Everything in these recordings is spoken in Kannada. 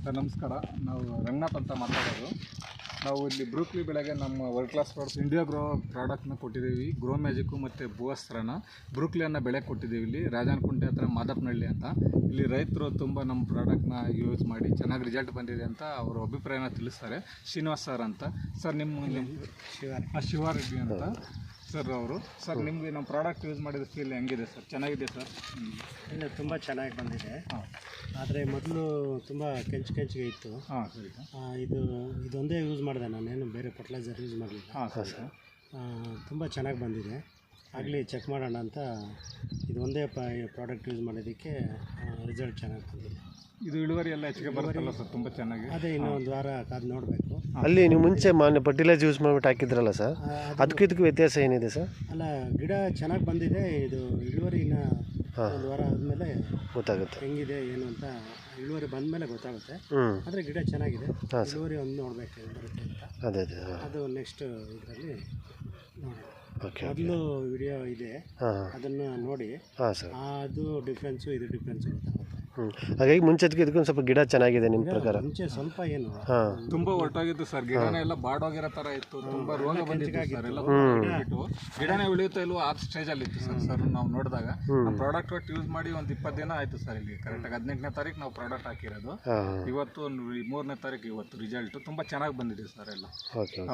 ಸರ್ ನಮಸ್ಕಾರ. ನಾವು ರಂಗನಾಥ್ ಅಂತ ಮಾತಾಡೋದು. ನಾವು ಇಲ್ಲಿ ಬ್ರೂಕ್ಲಿ ಬೆಳೆಗೆ ನಮ್ಮ world class products India grow ಪ್ರಾಡಕ್ಟ್ನ ಕೊಟ್ಟಿದ್ದೀವಿ. ಗ್ರೋ ಮ್ಯಾಜಿಕ್ಕು ಮತ್ತು ಭೂವಸ್ತ್ರನ ಬ್ರೂಕ್ಲಿಯನ್ನು ಬೆಳೆ ಕೊಟ್ಟಿದ್ದೀವಿ. ಇಲ್ಲಿ ರಾಜನಕುಂಟೆ ಹತ್ರ ಮಾದಪ್ಪನಹಳ್ಳಿ ಅಂತ. ಇಲ್ಲಿ ರೈತರು ತುಂಬ ನಮ್ಮ ಪ್ರಾಡಕ್ಟ್ನ ಯೂಸ್ ಮಾಡಿ ಚೆನ್ನಾಗಿ ರಿಸಲ್ಟ್ ಬಂದಿದೆ ಅಂತ ಅವರು ಅಭಿಪ್ರಾಯನ ತಿಳಿಸ್ತಾರೆ. ಶ್ರೀನಿವಾಸ್ ಸರ್ ಅಂತ. ಸರ್ ನಿಮ್ಮ ಶಿವಾರೆಡ್ಡಿ ಅಂತ ಸರ್ ಅವರು. ಸರ್ ನಿಮಗೆ ನಮ್ಮ ಪ್ರಾಡಕ್ಟ್ ಯೂಸ್ ಮಾಡಿದ ಫೀಲ್ ಹೆಂಗಿದೆ ಸರ್? ಚೆನ್ನಾಗಿದೆ ಸರ್. ಇಲ್ಲ, ತುಂಬ ಚೆನ್ನಾಗಿ ಬಂದಿದೆ. ಆದರೆ ಮೊದಲು ತುಂಬ ಕೆಂಚಿಗೆ ಇತ್ತು. ಹಾಂ ಸರಿ. ಇದೊಂದೇ ಯೂಸ್ ಮಾಡಿದೆ, ನಾನೇನು ಬೇರೆ ಫರ್ಟಿಲೈಸರ್ ಯೂಸ್ ಮಾಡಲಿಲ್ಲ. ಹಾಂ ಸರ್. ತುಂಬ ಚೆನ್ನಾಗಿ ಬಂದಿದೆ. ಆಗಲಿ ಚೆಕ್ ಮಾಡೋಣ ಅಂತ ಇದೊಂದೇ ಪ್ರಾಡಕ್ಟ್ ಯೂಸ್ ಮಾಡೋದಕ್ಕೆ ರಿಸಲ್ಟ್ ಚೆನ್ನಾಗಿ ಬಂದಿದೆ. ಇದು ಇಳುವರಿ ಎಲ್ಲ ಹೆಚ್ಚಿಗೆ ಬರುತ್ತಲ್ಲ ಸರ್? ತುಂಬ ಚೆನ್ನಾಗಿ. ಅದೇ ಇನ್ನೂ ಒಂದು ವಾರ ಕಾದು ನೋಡಬೇಕು. ಅಲ್ಲಿ ನೀವು ಮುಂಚೆ ಫರ್ಟಿಲೈಸರ್ ಯೂಸ್ ಮಾಡಿಬಿಟ್ಟು ಹಾಕಿದ್ರಲ್ಲ ಸರ್, ಅದಕ್ಕೂ ವ್ಯತ್ಯಾಸ ಏನಿದೆ ಸರ್? ಅಲ್ಲ, ಗಿಡ ಚೆನ್ನಾಗಿ ಬಂದಿದೆ. ಇದು ಇಳುವರಿ ಇನ್ನೂ ಒಂದು ವಾರ ಆದಮೇಲೆ ಗೊತ್ತಾಗುತ್ತೆ ಹೆಂಗಿದೆ ಏನು ಅಂತ. ಇಳುವರಿ ಬಂದ ಮೇಲೆ ಗೊತ್ತಾಗುತ್ತೆ. ಆದರೆ ಗಿಡ ಚೆನ್ನಾಗಿದೆ. ಇಳುವರಿ ಒಂದು ನೋಡಬೇಕು ಬರುತ್ತೆ ಅಂತ. ಅದೇ ಅದು ನೆಕ್ಸ್ಟ್ ಇದರಲ್ಲಿ ನೋಡೋಣ. ಮೊದಲು ವಿಡಿಯೋ ಇದೆ, ಅದನ್ನು ನೋಡಿ ಅದು ಡಿಫ್ರೆನ್ಸು ಇದು ಡಿಫ್ರೆನ್ಸು ಗೊತ್ತಾಗುತ್ತೆ. ಹಾಗಾಗಿ ಮುಂಚೆದಕ್ಕೆ ಇದಕ್ಕೊಂದು ಸ್ವಲ್ಪ ಗಿಡ ಚೆನ್ನಾಗಿದೆ ನಿಮ್ಮ ಪ್ರಕಾರ? ಮುಂಚೆ ಸ್ವಲ್ಪ ಏನು ತುಂಬ ಹೊರಟೋಗಿತ್ತು ಸರ್. ಗಿಡನೇ ಎಲ್ಲ ಬಾಡೋಗಿರೋ ಥರ ಇತ್ತು. ತುಂಬ ರೋಗ ಬಂದಿತ್ತು ಸರ್. ಎಲ್ಲ ಬಿಟ್ಟು ಗಿಡನೇ ಉಳಿಯುತ್ತಾ ಇಲ್ವೋ ಆ ಸ್ಟೇಜಲ್ಲಿ ಇತ್ತು ಸರ್. ಸರ್ ನಾವು ನೋಡಿದಾಗ ನಮ್ಮ ಪ್ರಾಡಕ್ಟ್ ಒಟ್ಟು ಯೂಸ್ ಮಾಡಿ ಒಂದು 20 ದಿನ ಆಯಿತು ಸರ್. ಇಲ್ಲಿ ಕರೆಕ್ಟಾಗಿ 18ನೇ ತಾರೀಕು ನಾವು ಪ್ರಾಡಕ್ಟ್ ಹಾಕಿರೋದು. ಇವತ್ತು 3ನೇ ತಾರೀಕು ಇವತ್ತು ರಿಸಲ್ಟ್ ತುಂಬ ಚೆನ್ನಾಗಿ ಬಂದಿದೆ ಸರ್. ಎಲ್ಲ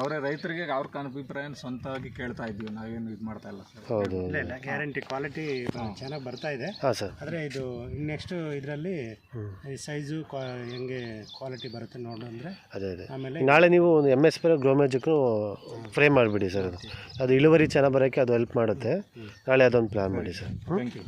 ಅವರೇ ರೈತರಿಗೆ ಅವ್ರ ಅಭಿಪ್ರಾಯ ಸ್ವಂತವಾಗಿ ಕೇಳ್ತಾ ಇದ್ದೀವಿ, ನಾವೇನು ಇದು ಮಾಡ್ತಾ ಇಲ್ಲ ಸರ್. ಇಲ್ಲ, ಗ್ಯಾರಂಟಿ ಕ್ವಾಲಿಟಿ ಚೆನ್ನಾಗಿ ಬರ್ತಾ ಇದೆ. ಆದರೆ ಇದು ನೆಕ್ಸ್ಟ್ ಇದರಲ್ಲಿ ಸೈಜು ಹೆಂಗೆ ಕ್ವಾಲಿಟಿ ಬರುತ್ತೆ ನೋಡು ಅಂದರೆ. ಆಮೇಲೆ ನಾಳೆ ನೀವು ಒಂದು MS ಗ್ರೋ ಮ್ಯಾಜಿಕ್ ಫ್ರೇ ಮಾಡಿಬಿಡಿ ಸರ್. ಅದು ಇಳುವರಿ ಚೆನ್ನಾಗಿ ಬರೋಕ್ಕೆ ಅದು ಹೆಲ್ಪ್ ಮಾಡುತ್ತೆ. ನಾಳೆ ಅದೊಂದು ಪ್ಲಾನ್ ಮಾಡಿ ಸರ್. Thank you.